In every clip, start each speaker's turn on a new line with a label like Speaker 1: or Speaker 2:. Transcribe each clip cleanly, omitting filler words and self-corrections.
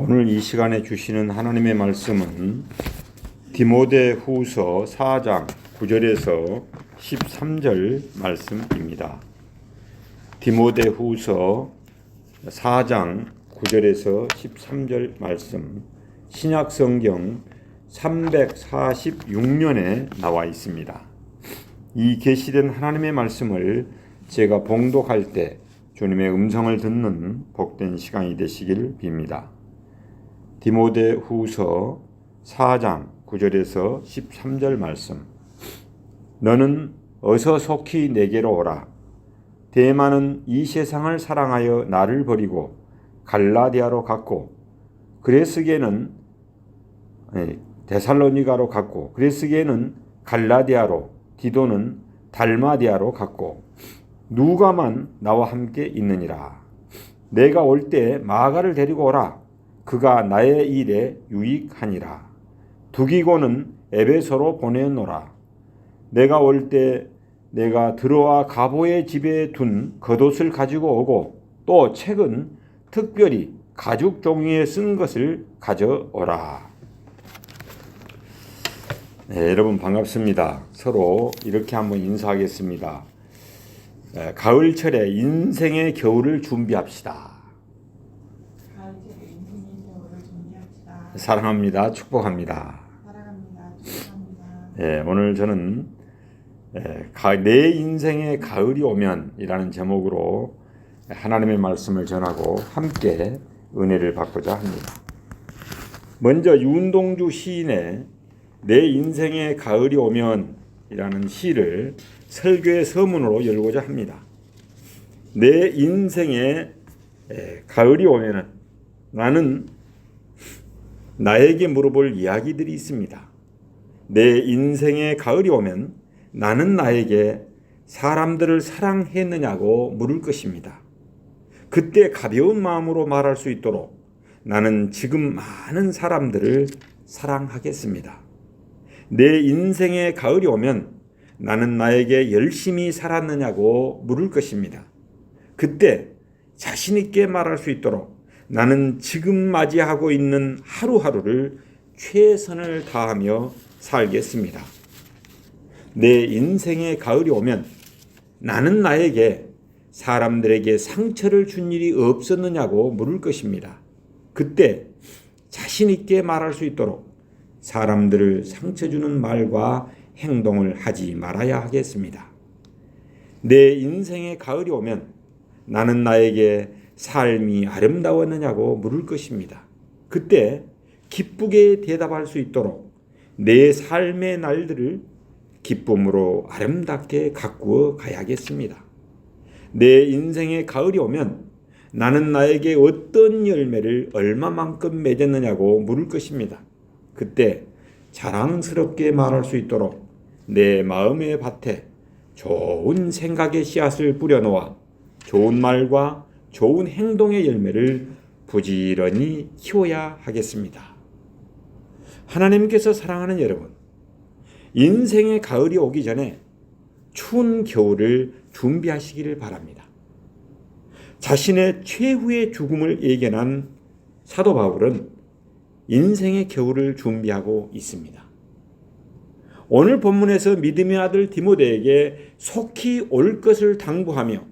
Speaker 1: 오늘 이 시간에 주시는 하나님의 말씀은 디모데후서 4장 9절에서 13절 말씀입니다. 디모데후서 4장 9절에서 13절 말씀, 신약성경 346년에 나와 있습니다. 이 계시된 하나님의 말씀을 제가 봉독할 때 주님의 음성을 듣는 복된 시간이 되시길 빕니다. 디모데후서 4장 9절에서 13절 말씀. 너는 어서 속히 내게로 오라. 데마는 이 세상을 사랑하여 나를 버리고 갈라디아로 갔고 데살로니가로 갔고 그레스게는 갈라디아로, 디도는 달마디아로 갔고 누가만 나와 함께 있느니라. 내가 올 때 마가를 데리고 오라. 그가 나의 일에 유익하니라. 두기고는 에베소로 보내노라. 내가 올 때 내가 드로아 가보의 집에 둔 겉옷을 가지고 오고 또 책은 특별히 가죽 종이에 쓴 것을 가져오라. 네, 여러분 반갑습니다. 서로 이렇게 한번 인사하겠습니다. 가을철에 인생의 겨울을 준비합시다. 사랑합니다. 축복합니다.
Speaker 2: 사랑합니다. 축복합니다.
Speaker 1: 네, 오늘 저는 내 인생의 가을이 오면 이라는 제목으로 하나님의 말씀을 전하고 함께 은혜를 받고자 합니다. 먼저 윤동주 시인의 내 인생의 가을이 오면 이라는 시를 설교의 서문으로 열고자 합니다. 내 인생의 가을이 오면은 나는 나에게 물어볼 이야기들이 있습니다. 내 인생의 가을이 오면 나는 나에게 사람들을 사랑했느냐고 물을 것입니다. 그때 가벼운 마음으로 말할 수 있도록 나는 지금 많은 사람들을 사랑하겠습니다. 내 인생의 가을이 오면 나는 나에게 열심히 살았느냐고 물을 것입니다. 그때 자신 있게 말할 수 있도록 나는 지금 맞이하고 있는 하루하루를 최선을 다하며 살겠습니다. 내 인생의 가을이 오면 나는 나에게 사람들에게 상처를 준 일이 없었느냐고 물을 것입니다. 그때 자신 있게 말할 수 있도록 사람들을 상처 주는 말과 행동을 하지 말아야 하겠습니다. 내 인생의 가을이 오면 나는 나에게 삶이 아름다웠느냐고 물을 것입니다. 그때 기쁘게 대답할 수 있도록 내 삶의 날들을 기쁨으로 아름답게 가꾸어 가야겠습니다. 내 인생의 가을이 오면 나는 나에게 어떤 열매를 얼마만큼 맺었느냐고 물을 것입니다. 그때 자랑스럽게 말할 수 있도록 내 마음의 밭에 좋은 생각의 씨앗을 뿌려놓아 좋은 말과 좋은 행동의 열매를 부지런히 키워야 하겠습니다. 하나님께서 사랑하는 여러분, 인생의 가을이 오기 전에 추운 겨울을 준비하시기를 바랍니다. 자신의 최후의 죽음을 예견한 사도 바울은 인생의 겨울을 준비하고 있습니다. 오늘 본문에서 믿음의 아들 디모데에게 속히 올 것을 당부하며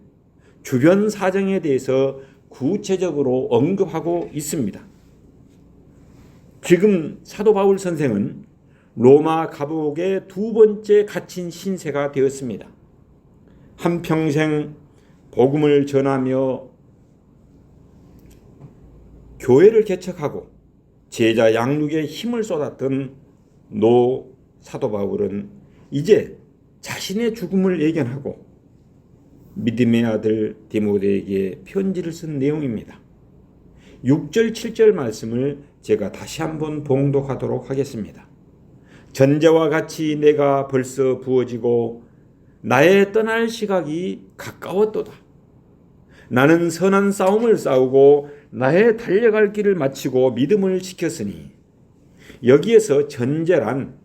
Speaker 1: 주변 사정에 대해서 구체적으로 언급하고 있습니다. 지금 사도 바울 선생은 로마 감옥에 두 번째 갇힌 신세가 되었습니다. 한평생 복음을 전하며 교회를 개척하고 제자 양육에 힘을 쏟았던 노 사도 바울은 이제 자신의 죽음을 예견하고 믿음의 아들 디모데에게 편지를 쓴 내용입니다. 6절 7절 말씀을 제가 다시 한번 봉독하도록 하겠습니다. 전제와 같이 내가 벌써 부어지고 나의 떠날 시각이 가까웠도다. 나는 선한 싸움을 싸우고 나의 달려갈 길을 마치고 믿음을 지켰으니. 여기에서 전제란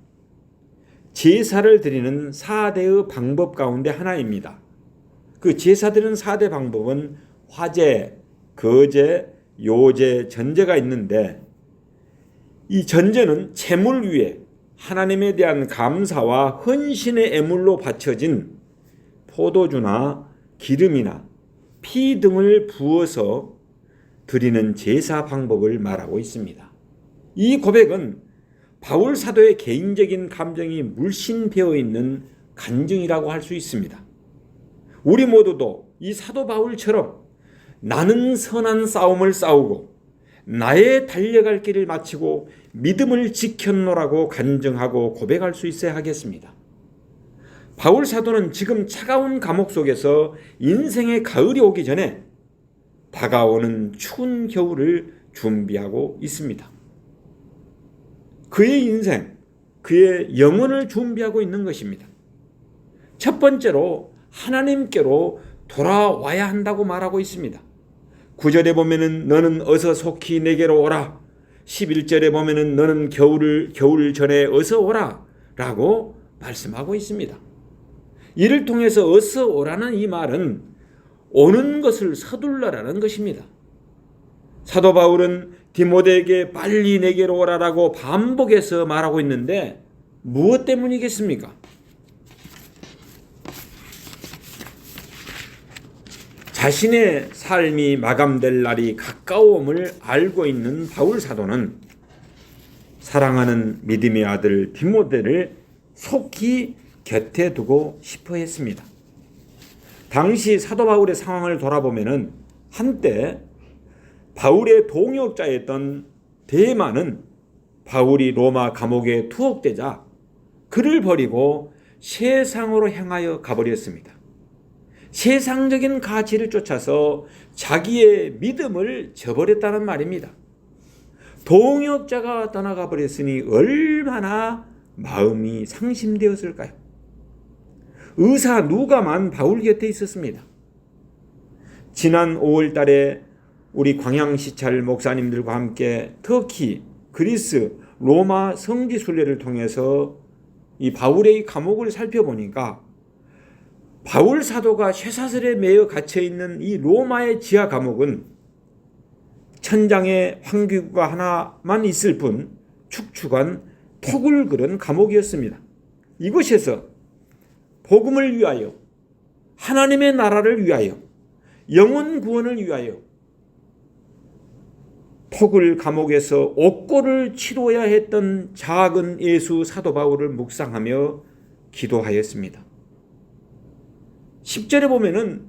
Speaker 1: 제사를 드리는 4대의 방법 가운데 하나입니다. 그 제사 드리는 4대 방법은 화제, 거제, 요제, 전제가 있는데 이 전제는 제물 위에 하나님에 대한 감사와 헌신의 애물로 바쳐진 포도주나 기름이나 피 등을 부어서 드리는 제사 방법을 말하고 있습니다. 이 고백은 바울 사도의 개인적인 감정이 물씬 배어 있는 간증이라고 할 수 있습니다. 우리 모두도 이 사도 바울처럼 나는 선한 싸움을 싸우고 나의 달려갈 길을 마치고 믿음을 지켰노라고 간증하고 고백할 수 있어야 하겠습니다. 바울 사도는 지금 차가운 감옥 속에서 인생의 가을이 오기 전에 다가오는 추운 겨울을 준비하고 있습니다. 그의 인생, 그의 영혼을 준비하고 있는 것입니다. 첫 번째로 하나님께로 돌아와야 한다고 말하고 있습니다. 9절에 보면은 너는 어서 속히 내게로 오라. 11절에 보면은 너는 겨울 전에 어서 오라 라고 말씀하고 있습니다. 이를 통해서 어서 오라는 이 말은 오는 것을 서둘러라는 것입니다. 사도 바울은 디모데에게 빨리 내게로 오라라고 반복해서 말하고 있는데 무엇 때문이겠습니까? 자신의 삶이 마감될 날이 가까움을 알고 있는 바울 사도는 사랑하는 믿음의 아들 디모데를 속히 곁에 두고 싶어 했습니다. 당시 사도 바울의 상황을 돌아보면 한때 바울의 동역자였던 데마는 바울이 로마 감옥에 투옥되자 그를 버리고 세상으로 향하여 가버렸습니다. 세상적인 가치를 쫓아서 자기의 믿음을 저버렸다는 말입니다. 동역자가 떠나가 버렸으니 얼마나 마음이 상심되었을까요? 의사 누가만 바울 곁에 있었습니다. 지난 5월 달에 우리 광양시찰 목사님들과 함께 터키, 그리스, 로마 성지 순례를 통해서 이 바울의 감옥을 살펴보니까 바울 사도가 쇠사슬에 매여 갇혀있는 이 로마의 지하 감옥은 천장에 환기구가 하나만 있을 뿐 축축한 톡을 그른 감옥이었습니다. 이곳에서 복음을 위하여, 하나님의 나라를 위하여, 영혼 구원을 위하여 톡을 감옥에서 옥고를 치러야 했던 작은 예수 사도 바울을 묵상하며 기도하였습니다. 10절에 보면은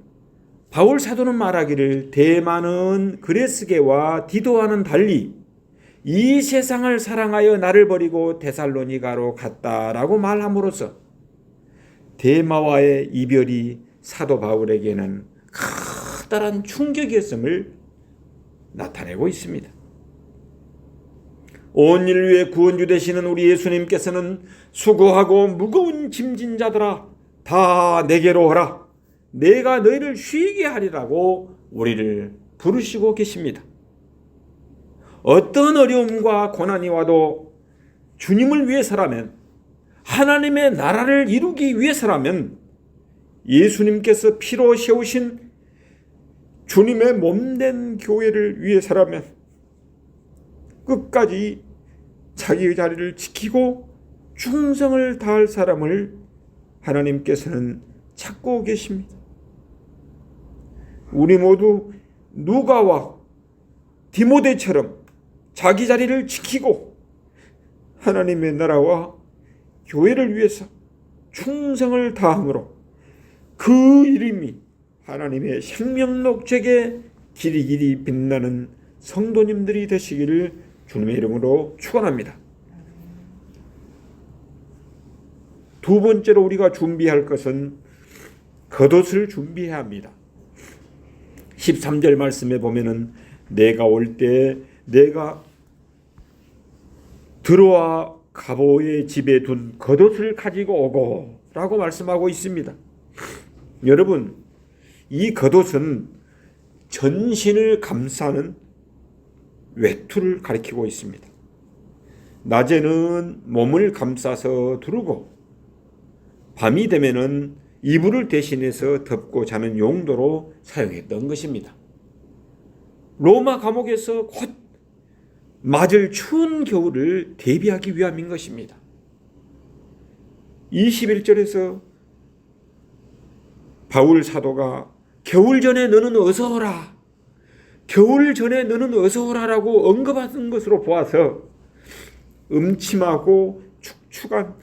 Speaker 1: 바울 사도는 말하기를 대마는 그레스게와 디도와는 달리 이 세상을 사랑하여 나를 버리고 데살로니가로 갔다라고 말함으로써 데마와의 이별이 사도 바울에게는 커다란 충격이었음을 나타내고 있습니다. 온 인류의 구원주 되시는 우리 예수님께서는 수고하고 무거운 짐진 자들아 다 내게로 오라. 내가 너희를 쉬게 하리라고 우리를 부르시고 계십니다. 어떤 어려움과 고난이 와도 주님을 위해서라면, 하나님의 나라를 이루기 위해서라면, 예수님께서 피로 세우신 주님의 몸된 교회를 위해서라면 끝까지 자기의 자리를 지키고 충성을 다할 사람을 하나님께서는 찾고 계십니다. 우리 모두 누가와 디모데처럼 자기 자리를 지키고 하나님의 나라와 교회를 위해서 충성을 다함으로 그 이름이 하나님의 생명록책에 길이길이 빛나는 성도님들이 되시기를 주님의 이름으로 축원합니다. 두 번째로 우리가 준비할 것은 겉옷을 준비해야 합니다. 13절 말씀에 보면은 내가 올 때 내가 들어와 가보의 집에 둔 겉옷을 가지고 오고 라고 말씀하고 있습니다. 여러분, 이 겉옷은 전신을 감싸는 외투를 가리키고 있습니다. 낮에는 몸을 감싸서 두르고 밤이 되면은 이불을 대신해서 덮고 자는 용도로 사용했던 것입니다. 로마 감옥에서 곧 맞을 추운 겨울을 대비하기 위함인 것입니다. 21절에서 바울 사도가 겨울 전에 너는 어서 오라, 겨울 전에 너는 어서 오라라고 언급하는 것으로 보아서 음침하고 축축한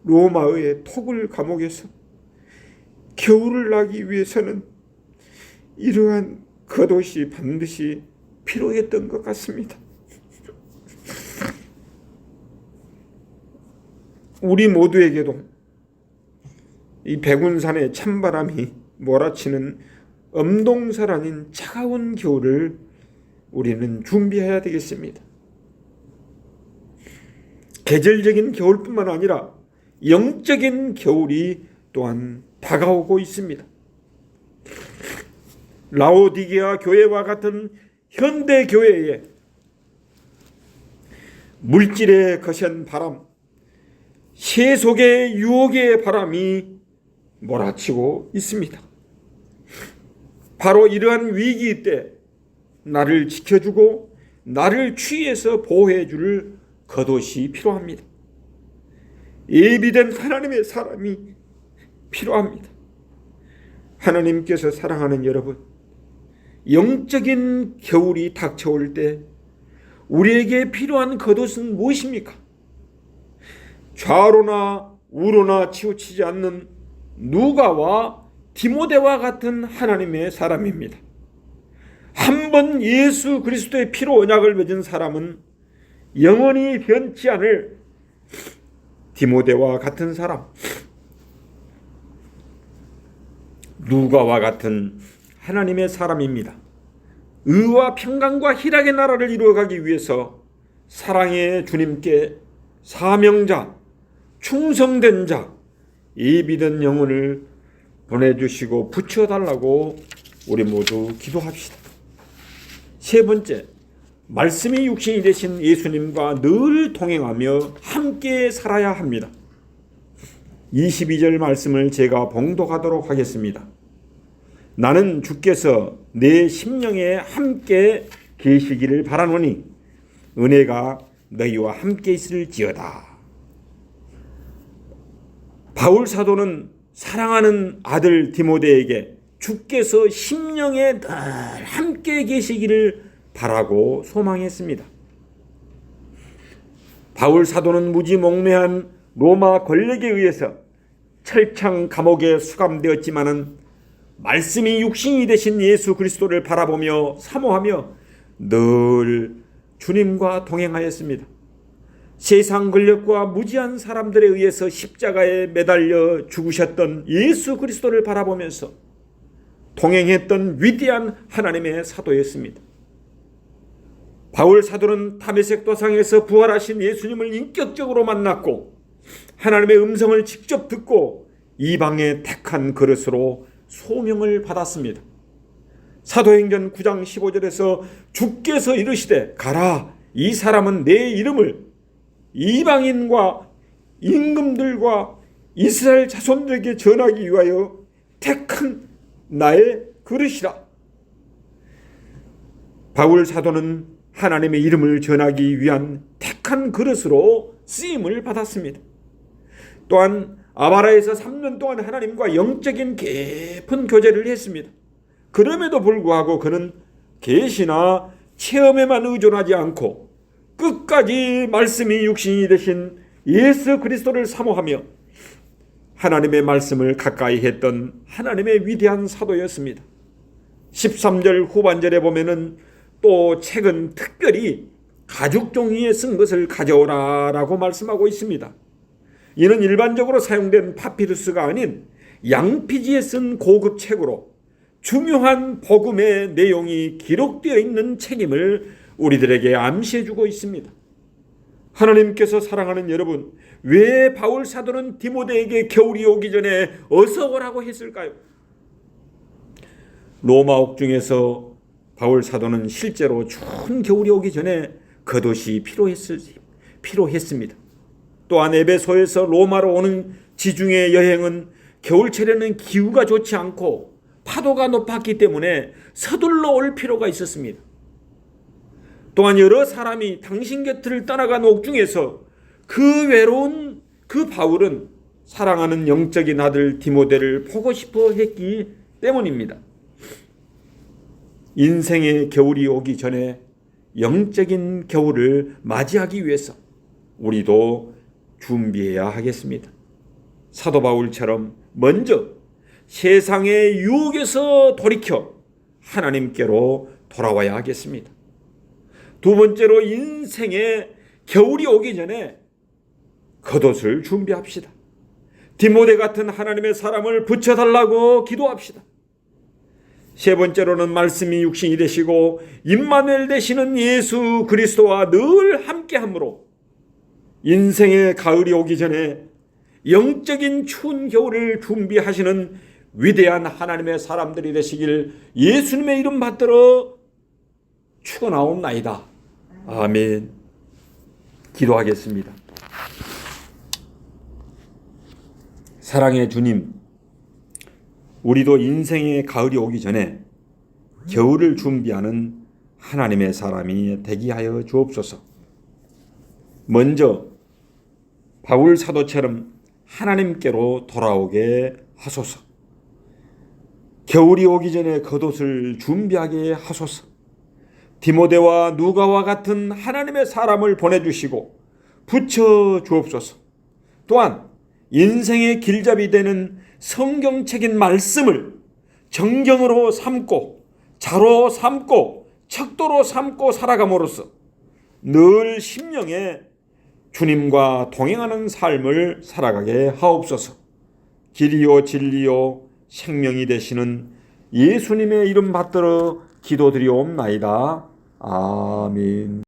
Speaker 1: 로마의 토굴 감옥에서 겨울을 나기 위해서는 이러한 겉옷이 반드시 필요했던 것 같습니다. 우리 모두에게도 이 백운산의 찬바람이 몰아치는 엄동설 아닌 차가운 겨울을 우리는 준비해야 되겠습니다. 계절적인 겨울뿐만 아니라 영적인 겨울이 또한 다가오고 있습니다. 라오디게아 교회와 같은 현대 교회에 물질의 거센 바람, 세속의 유혹의 바람이 몰아치고 있습니다. 바로 이러한 위기 때 나를 지켜주고 나를 추위에서 보호해 줄 겉옷이 필요합니다. 예비된 하나님의 사람이 필요합니다. 하나님께서 사랑하는 여러분, 영적인 겨울이 닥쳐올 때 우리에게 필요한 겉옷은 무엇입니까? 좌로나 우로나 치우치지 않는 누가와 디모데와 같은 하나님의 사람입니다. 한 번 예수 그리스도의 피로 언약을 맺은 사람은 영원히 변치 않을 디모데와 같은 사람, 누가와 같은 하나님의 사람입니다. 의와 평강과 희락의 나라를 이루어가기 위해서 사랑의 주님께 사명자, 충성된 자, 예비된 영혼을 보내주시고 붙여달라고 우리 모두 기도합시다. 세 번째, 말씀이 육신이 되신 예수님과 늘 동행하며 함께 살아야 합니다. 22절 말씀을 제가 봉독하도록 하겠습니다. 나는 주께서 내 심령에 함께 계시기를 바라노니 은혜가 너희와 함께 있을지어다. 바울 사도는 사랑하는 아들 디모데에게 주께서 심령에 늘 함께 계시기를 바라고 소망했습니다. 바울 사도는 무지몽매한 로마 권력에 의해서 철창 감옥에 수감되었지만은 말씀이 육신이 되신 예수 그리스도를 바라보며 사모하며 늘 주님과 동행하였습니다. 세상 권력과 무지한 사람들에 의해서 십자가에 매달려 죽으셨던 예수 그리스도를 바라보면서 동행했던 위대한 하나님의 사도였습니다. 바울 사도는 다메섹 도상에서 부활하신 예수님을 인격적으로 만났고 하나님의 음성을 직접 듣고 이방의 택한 그릇으로 소명을 받았습니다. 사도행전 9장 15절에서 주께서 이르시되 가라, 이 사람은 내 이름을 이방인과 임금들과 이스라엘 자손들에게 전하기 위하여 택한 나의 그릇이라. 바울 사도는 하나님의 이름을 전하기 위한 택한 그릇으로 쓰임을 받았습니다. 또한 아바라에서 3년 동안 하나님과 영적인 깊은 교제를 했습니다. 그럼에도 불구하고 그는 계시나 체험에만 의존하지 않고 끝까지 말씀이 육신이 되신 예수 그리스도를 사모하며 하나님의 말씀을 가까이 했던 하나님의 위대한 사도였습니다. 13절 후반절에 보면은 또 책은 특별히 가죽 종이에 쓴 것을 가져오라라고 말씀하고 있습니다. 이는 일반적으로 사용된 파피루스가 아닌 양피지에 쓴 고급 책으로 중요한 복음의 내용이 기록되어 있는 책임을 우리들에게 암시해주고 있습니다. 하나님께서 사랑하는 여러분, 왜 바울 사도는 디모데에게 겨울이 오기 전에 어서 오라고 했을까요? 로마 옥중에서 바울 사도는 실제로 추운 겨울이 오기 전에 겉옷이 필요했습니다. 또한 에베소에서 로마로 오는 지중해 여행은 겨울철에는 기후가 좋지 않고 파도가 높았기 때문에 서둘러 올 필요가 있었습니다. 또한 여러 사람이 당신 곁을 떠나간 옥중에서 그 외로운 그 바울은 사랑하는 영적인 아들 디모데를 보고 싶어 했기 때문입니다. 인생의 겨울이 오기 전에 영적인 겨울을 맞이하기 위해서 우리도 준비해야 하겠습니다. 사도 바울처럼 먼저 세상의 유혹에서 돌이켜 하나님께로 돌아와야 하겠습니다. 두 번째로 인생의 겨울이 오기 전에 겉옷을 준비합시다. 디모데 같은 하나님의 사람을 붙여달라고 기도합시다. 세 번째로는 말씀이 육신이 되시고 임마누엘 되시는 예수 그리스도와 늘 함께함으로 인생의 가을이 오기 전에 영적인 추운 겨울을 준비하시는 위대한 하나님의 사람들이 되시길 예수님의 이름 받들어 축원하옵나이다. 아멘. 기도하겠습니다. 사랑의 주님, 우리도 인생의 가을이 오기 전에 겨울을 준비하는 하나님의 사람이 되게 하여 주옵소서. 먼저 바울 사도처럼 하나님께로 돌아오게 하소서. 겨울이 오기 전에 겉옷을 준비하게 하소서. 디모데와 누가와 같은 하나님의 사람을 보내주시고 붙여 주옵소서. 또한 인생의 길잡이 되는 성경책인 말씀을 정경으로 삼고 자로 삼고 척도로 삼고 살아감으로써 늘 심령에 주님과 동행하는 삶을 살아가게 하옵소서. 길이요 진리요 생명이 되시는 예수님의 이름 받들어 기도드리옵나이다. 아멘.